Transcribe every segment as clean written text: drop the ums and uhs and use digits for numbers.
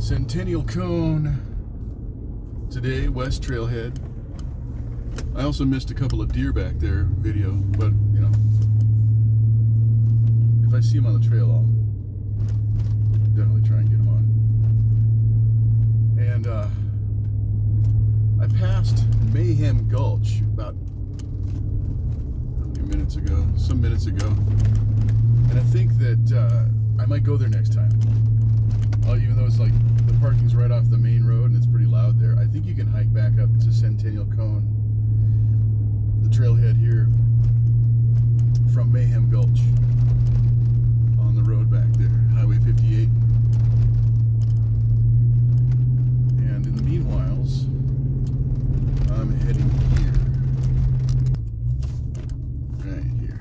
Centennial cone today, West Trailhead. I also missed a couple of deer back there video, but you know, if I see them on the trail, I'll definitely try and get them on. And I passed Mayhem Gulch about some minutes ago, and I think that I might go there next time. Even though it's like the parking's right off the main road and it's pretty loud there, I think you can hike back up to Centennial Cone, the trailhead here, from Mayhem Gulch on the road back there, Highway 58. And in the meanwhiles, I'm heading here, right here,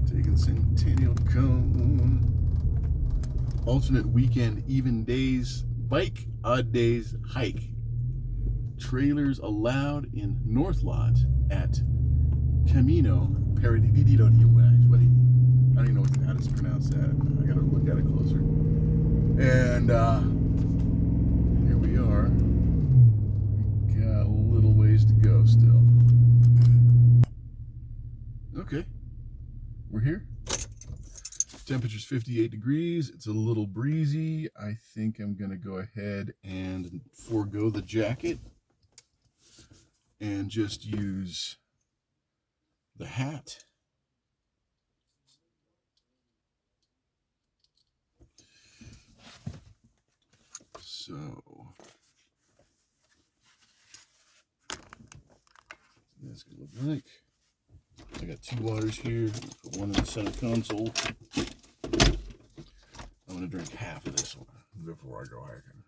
taking Centennial Cone. Alternate weekend, even days, bike, odd days, hike. Trailers allowed in North Lot at Camino Paradiso. I don't even know how to pronounce that. I gotta look at it closer. And here we are. We got a little ways to go still. Okay, we're here. Temperature's 58 degrees. It's a little breezy. I think I'm gonna go ahead and forego the jacket and just use the hat. So that's gonna look like. I got two waters here, put one in the center console. I'm gonna drink half of this one before I go hiking.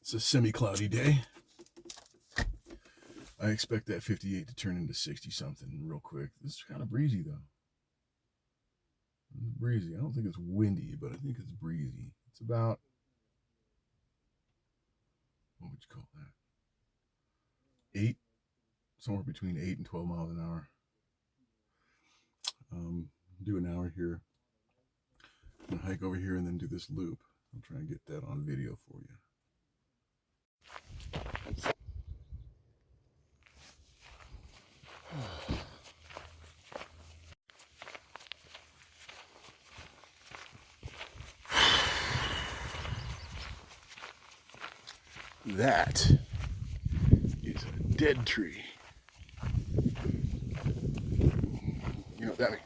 It's a semi-cloudy day. I expect that 58 to turn into 60 something real quick. This is kind of breezy though. It's breezy. I don't think it's windy, but I think it's breezy. It's about, what would you call that? Somewhere between 8 and 12 miles an hour. Do an hour here. I'm gonna hike over here and then do this loop. I'll try and get that on video for you. That is a dead tree. You know what that means?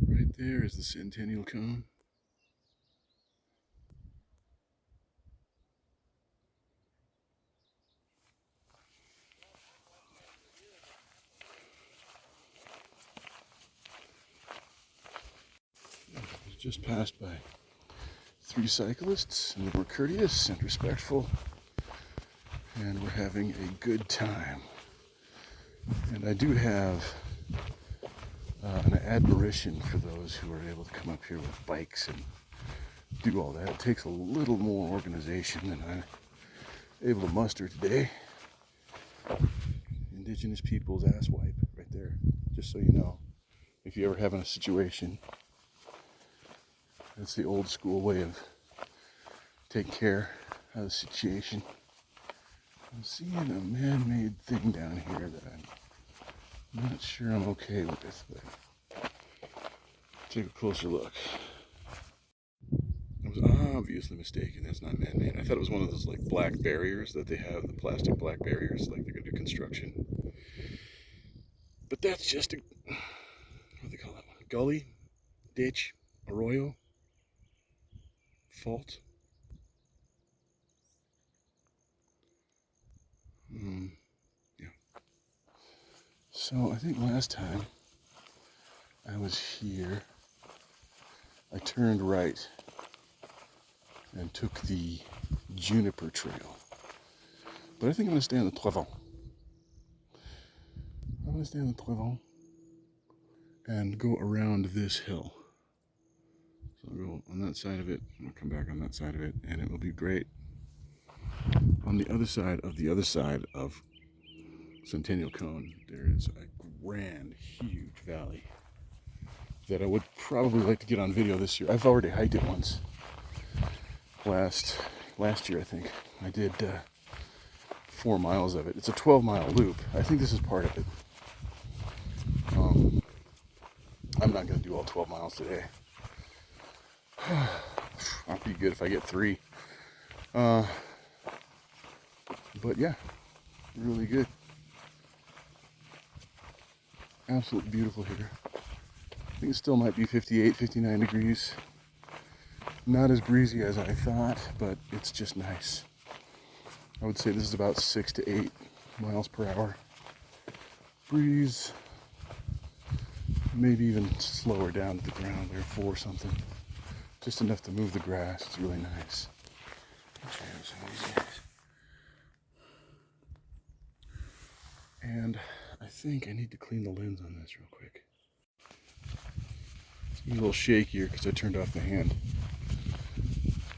Right there is the Centennial Cone. Just passed by 3 cyclists, and they were courteous and respectful, and we're having a good time. And I do have an admiration for those who are able to come up here with bikes and do all that. It takes a little more organization than I'm able to muster today. Indigenous people's ass wipe right there, just so you know, if you're ever having a situation. That's the old school way of taking care of the situation. I'm seeing a man-made thing down here that I'm not sure I'm okay with, but take a closer look. I was obviously mistaken. That's not man-made. I thought it was one of those like black barriers that they have, the plastic black barriers, like they're gonna do construction. But that's just a, what do they call that one? Gully, ditch, arroyo. Fault. Yeah. So I think last time I was here, I turned right and took the Juniper Trail. But I think I'm going to stay on the Trevant. I'm going to stay on the Trevant and go around this hill. So I'll go on that side of it, and I'll come back on that side of it, and it will be great. On the other side of Centennial Cone, there is a grand, huge valley that I would probably like to get on video this year. I've already hiked it once. Last year, I think. I did 4 miles of it. It's a 12-mile loop. I think this is part of it. I'm not going to do all 12 miles today. I'll be good if I get 3. But yeah, really good. Absolutely beautiful here. I think it still might be 58, 59 degrees. Not as breezy as I thought, but it's just nice. I would say this is about 6 to 8 miles per hour. Breeze, maybe even slower down to the ground there, 4 something. Just enough to move the grass. It's really nice. I'll show you some of these guys. And I think I need to clean the lens on this real quick. It's a little shakier because I turned off the hand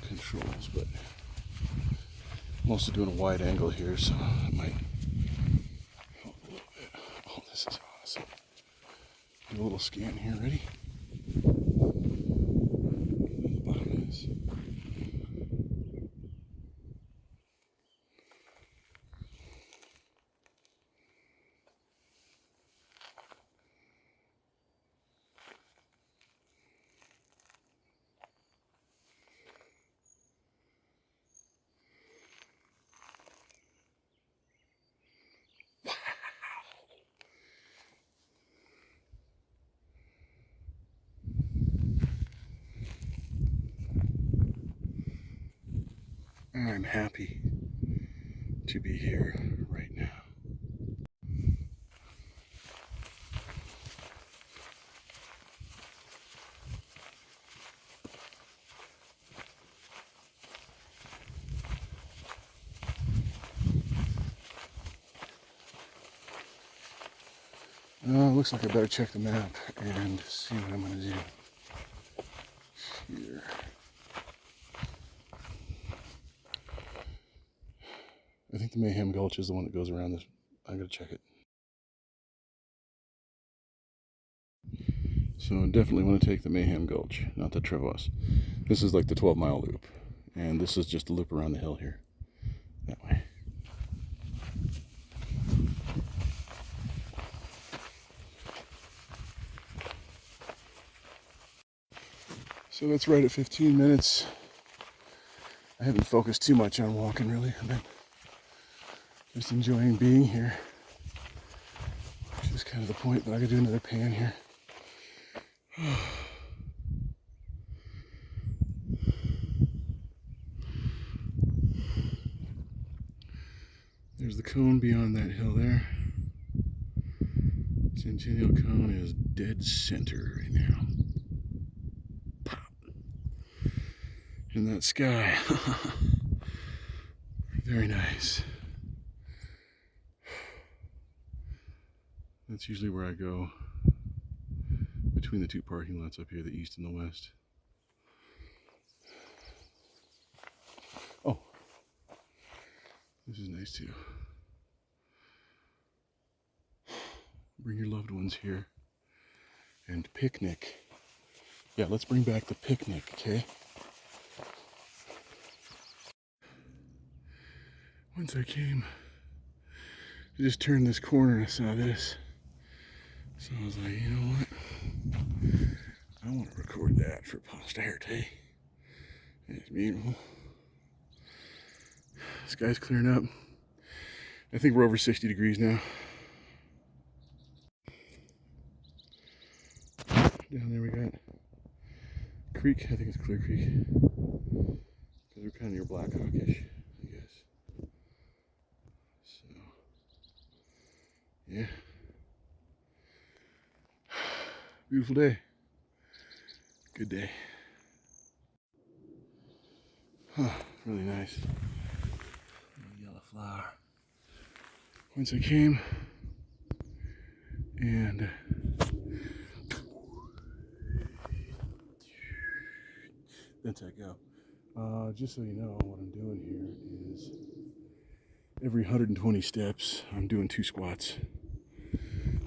controls, but I'm also doing a wide angle here, so it might help a little bit. Oh, this is awesome. Do a little scan here. Ready? The bottom is. I'm happy to be here right now. Looks like I better check the map and see what I'm going to do here. I think the Mayhem Gulch is the one that goes around this. I gotta check it. So I definitely want to take the Mayhem Gulch, not the Trevos. This is like the 12-mile loop, and this is just a loop around the hill here, that way. So that's right at 15 minutes. I haven't focused too much on walking really. I've been just enjoying being here, which is kind of the point, but I gotta do another pan here. There's the cone beyond that hill there. Centennial Cone is dead center right now. Pop. In that sky. Very nice. That's usually where I go between the 2 parking lots up here, the east and the west. Oh, this is nice too. Bring your loved ones here and picnic. Yeah, let's bring back the picnic, okay? Once I came, I just turned this corner and I saw this. So I was like, you know what? I want to record that for posterity. It's beautiful. Sky's clearing up. I think we're over 60 degrees now. Down there we got creek. I think it's Clear Creek. Because we're kind of near Blackhawkish, I guess. So, yeah. Beautiful day. Good day. Huh, really nice. Yellow flower. Once I came and then I go. Just so you know, what I'm doing here is every 120 steps, I'm doing 2 squats,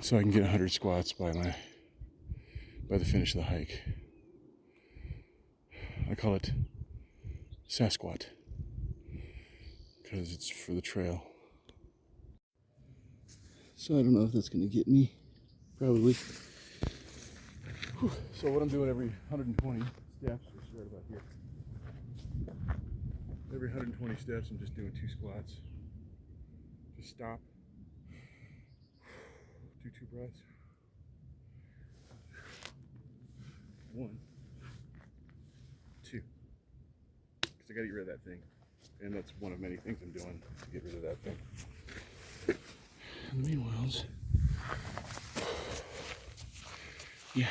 so I can get 100 squats by the finish of the hike. I call it Sasquat because it's for the trail. So I don't know if that's going to get me. Probably. Whew. So what I'm doing every 120 steps, let's start about here. Every 120 steps, I'm just doing 2 squats. Just stop. Do 2 breaths. 1, 2. Because I got to get rid of that thing. And that's one of many things I'm doing to get rid of that thing. And meanwhile, yeah.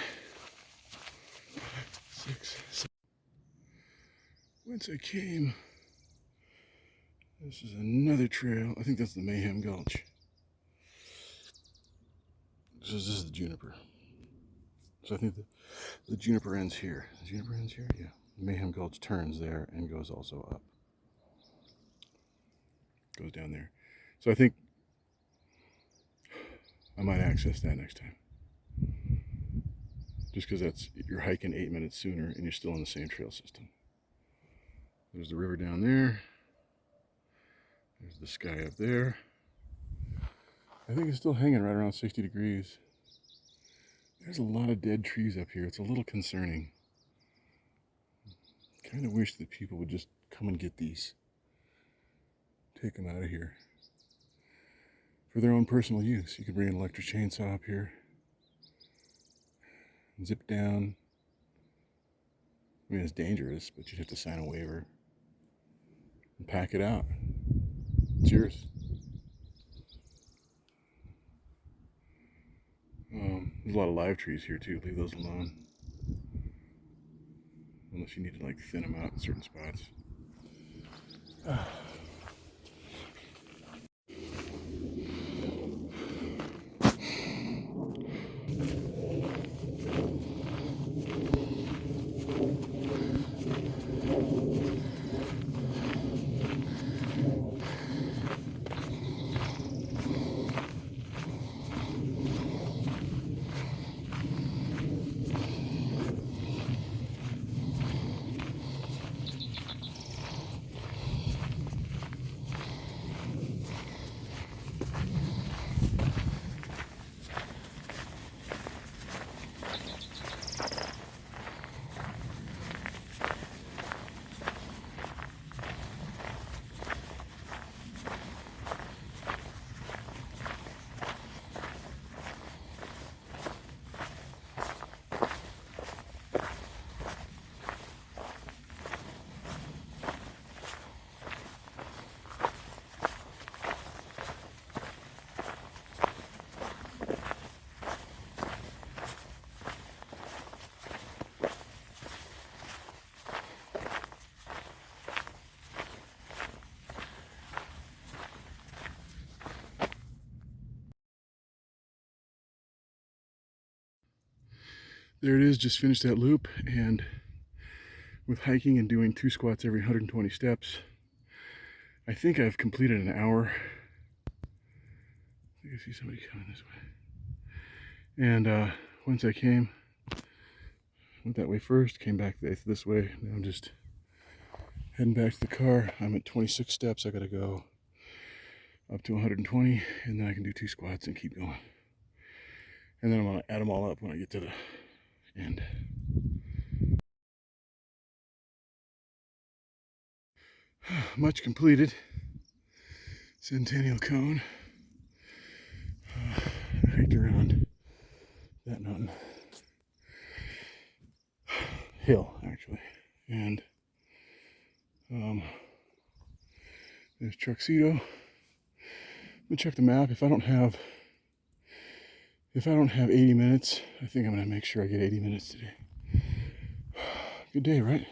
6, 7. Once I came, this is another trail. I think that's the Mayhem Gulch. This is the juniper. So I think the juniper ends here. The juniper ends here? Yeah. Mayhem Gulch turns there and goes also up. Goes down there. So I think I might access that next time. Just because you're hiking 8 minutes sooner and you're still in the same trail system. There's the river down there. There's the sky up there. I think it's still hanging right around 60 degrees. There's a lot of dead trees up here. It's a little concerning. Kind of wish that people would just come and get these. Take them out of here. For their own personal use. You could bring an electric chainsaw up here. Zip down. I mean, it's dangerous, but you'd have to sign a waiver. And pack it out. It's yours. There's a lot of live trees here too. Leave those alone. Unless you need to like thin them out in certain spots. There it is, just finished that loop, and with hiking and doing 2 squats every 120 steps, I think I've completed an hour. I think I see somebody coming this way. And once I went that way first, came back this way. Now I'm just heading back to the car. I'm at 26 steps. I gotta go up to 120, and then I can do 2 squats and keep going. And then I'm gonna add them all up when I get to the end. Much completed. Centennial cone. I hiked around that mountain. Hill, actually. And there's Truxedo. I'm gonna check the map. If I don't have 80 minutes, I think I'm gonna make sure I get 80 minutes today. Good day, right?